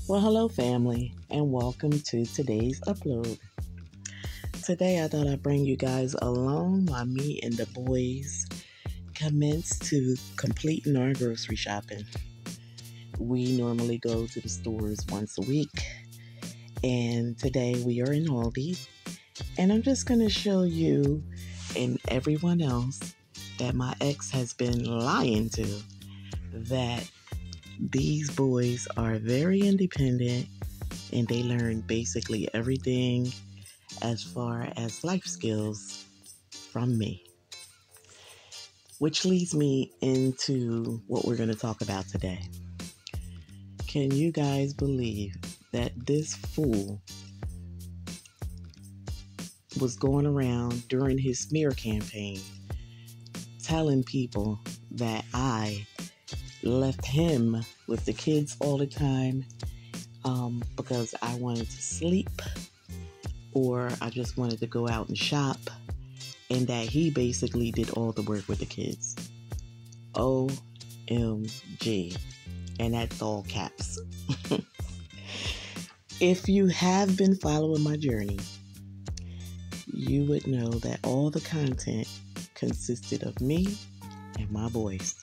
Well, hello, family, and welcome to today's upload. Today, I thought I'd bring you guys along while me and the boys commence to completing our grocery shopping. We normally go to the stores once a week, and today we are in Aldi, and I'm just going to show you and everyone else that my ex has been lying to that these boys are very independent and they learn basically everything as far as life skills from me. Which leads me into what we're going to talk about today. Can you guys believe that this fool was going around during his smear campaign telling people that I left him with the kids all the time because I wanted to sleep or I just wanted to go out and shop, and that he basically did all the work with the kids. OMG. And that's all caps. If you have been following my journey, you would know that all the content consisted of me and my boys.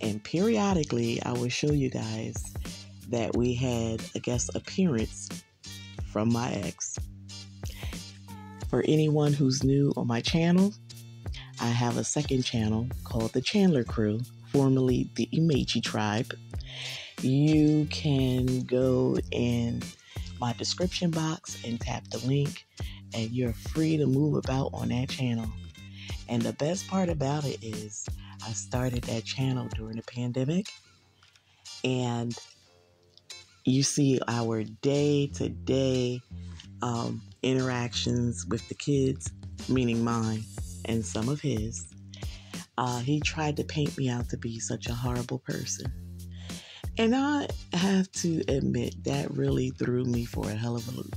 And periodically, I will show you guys that we had a guest appearance from my ex. For anyone who's new on my channel, I have a second channel called the Chandler Crew, formerly the Amaechi tribe. You can go in my description box and tap the link, and you're free to move about on that channel. And the best part about it is I started that channel during the pandemic, and you see our day-to-day interactions with the kids, meaning mine and some of his. He tried to paint me out to be such a horrible person. And I have to admit that really threw me for a hell of a loop.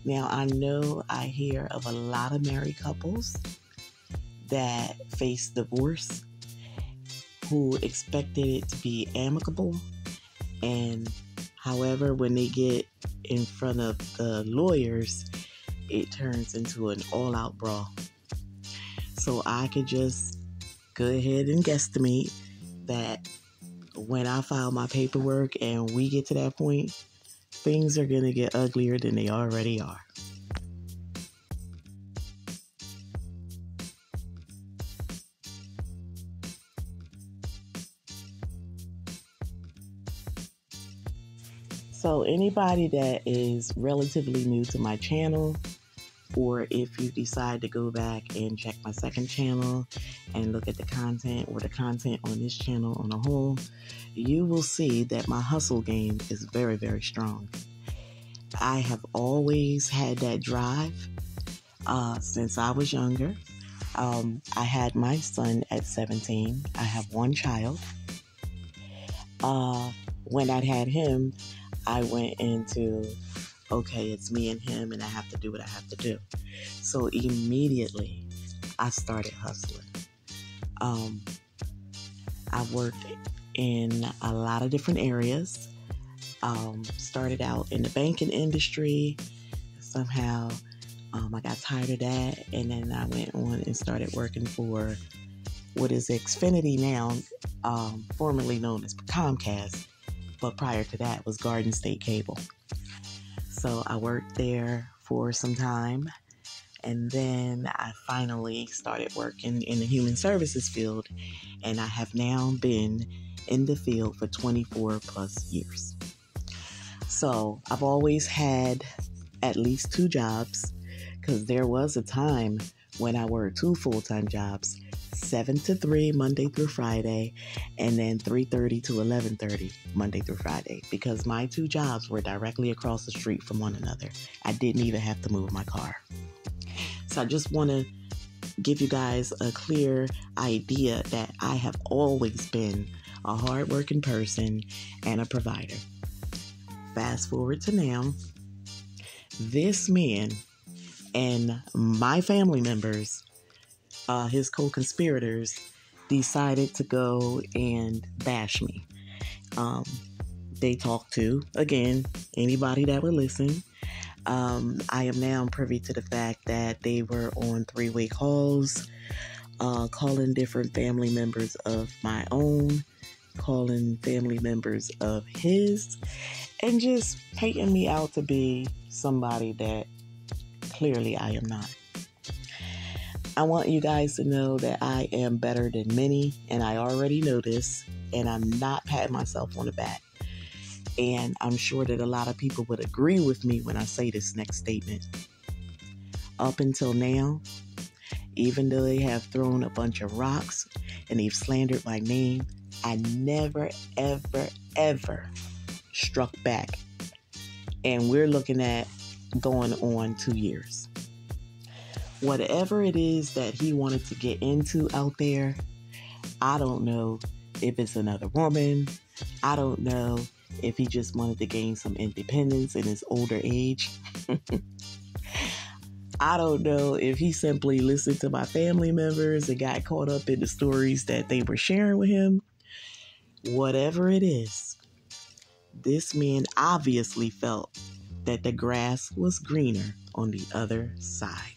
Now, I know I hear of a lot of married couples that face divorce who expected it to be amicable, and however, when they get in front of the lawyers, it turns into an all-out brawl. So I could just go ahead and guesstimate that when I file my paperwork and we get to that point, things are going to get uglier than they already are. So anybody that is relatively new to my channel, or if you decide to go back and check my second channel and look at the content or the content on this channel on a whole, you will see that my hustle game is very, very strong. I have always had that drive since I was younger. I had my son at 17. I have one child. When I had him, I went into, okay, it's me and him, and I have to do what I have to do. So immediately, I started hustling. I worked in a lot of different areas. Started out in the banking industry. Somehow, I got tired of that, and then I went on and started working for what is Xfinity now, formerly known as Comcast. But prior to that was Garden State Cable. So I worked there for some time, and then I finally started working in the human services field, and I have now been in the field for 24 plus years. So I've always had at least 2 jobs, because there was a time when I worked 2 full-time jobs, 7 to 3 Monday through Friday, and then 3:30 to 11:30 Monday through Friday, because my 2 jobs were directly across the street from one another. I didn't even have to move my car. So I just want to give you guys a clear idea that I have always been a hardworking person and a provider. Fast forward to now, this man and my family members, his co-conspirators, decided to go and bash me. they talk to. Again, anybody that would listen. I am now privy to the fact that they were on three-way calls, calling different family members of my own, calling family members of his, and just painting me out to be somebody that clearly I am not. I want you guys to know that I am better than many, and I already know this, and I'm not patting myself on the back. And I'm sure that a lot of people would agree with me when I say this next statement. Up until now, even though they have thrown a bunch of rocks and they've slandered my name, I never, ever, ever struck back. And we're looking at going on 2 years. Whatever it is that he wanted to get into out there, I don't know if it's another woman. I don't know if he just wanted to gain some independence in his older age. I don't know if he simply listened to my family members and got caught up in the stories that they were sharing with him. Whatever it is, this man obviously felt that the grass was greener on the other side.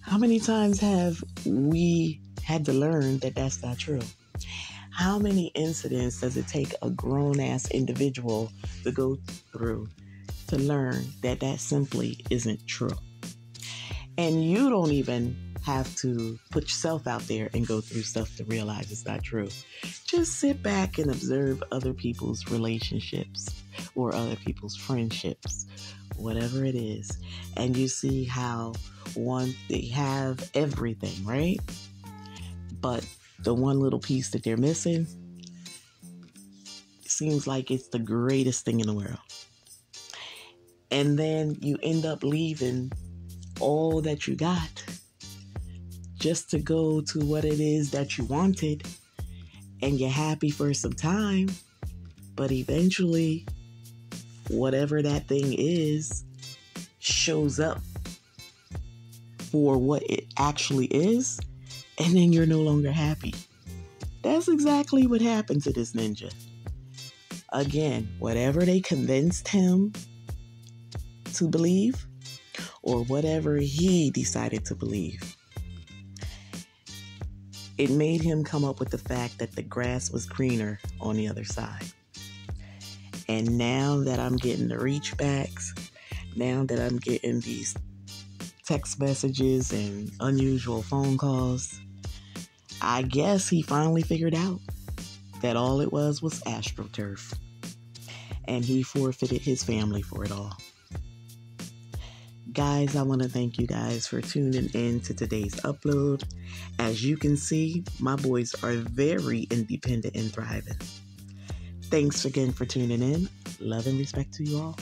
How many times have we had to learn that that's not true? How many incidents does it take a grown-ass individual to go through to learn that that simply isn't true? And you don't even have to put yourself out there and go through stuff to realize it's not true. Just sit back and observe other people's relationships or other people's friendships, whatever it is. And you see how they have everything, right? But the one little piece that they're missing seems like it's the greatest thing in the world. And then you end up leaving all that you got just to go to what it is that you wanted, and you're happy for some time, but eventually whatever that thing is shows up for what it actually is, and then you're no longer happy. That's exactly what happened to this ninja. Again, whatever they convinced him to believe, or whatever he decided to believe, it made him come up with the fact that the grass was greener on the other side. And now that I'm getting the reach backs, now that I'm getting these text messages and unusual phone calls, I guess he finally figured out that all it was AstroTurf. And he forfeited his family for it all. Guys, I want to thank you guys for tuning in to today's upload. As you can see, my boys are very independent and thriving. Thanks again for tuning in. Love and respect to you all.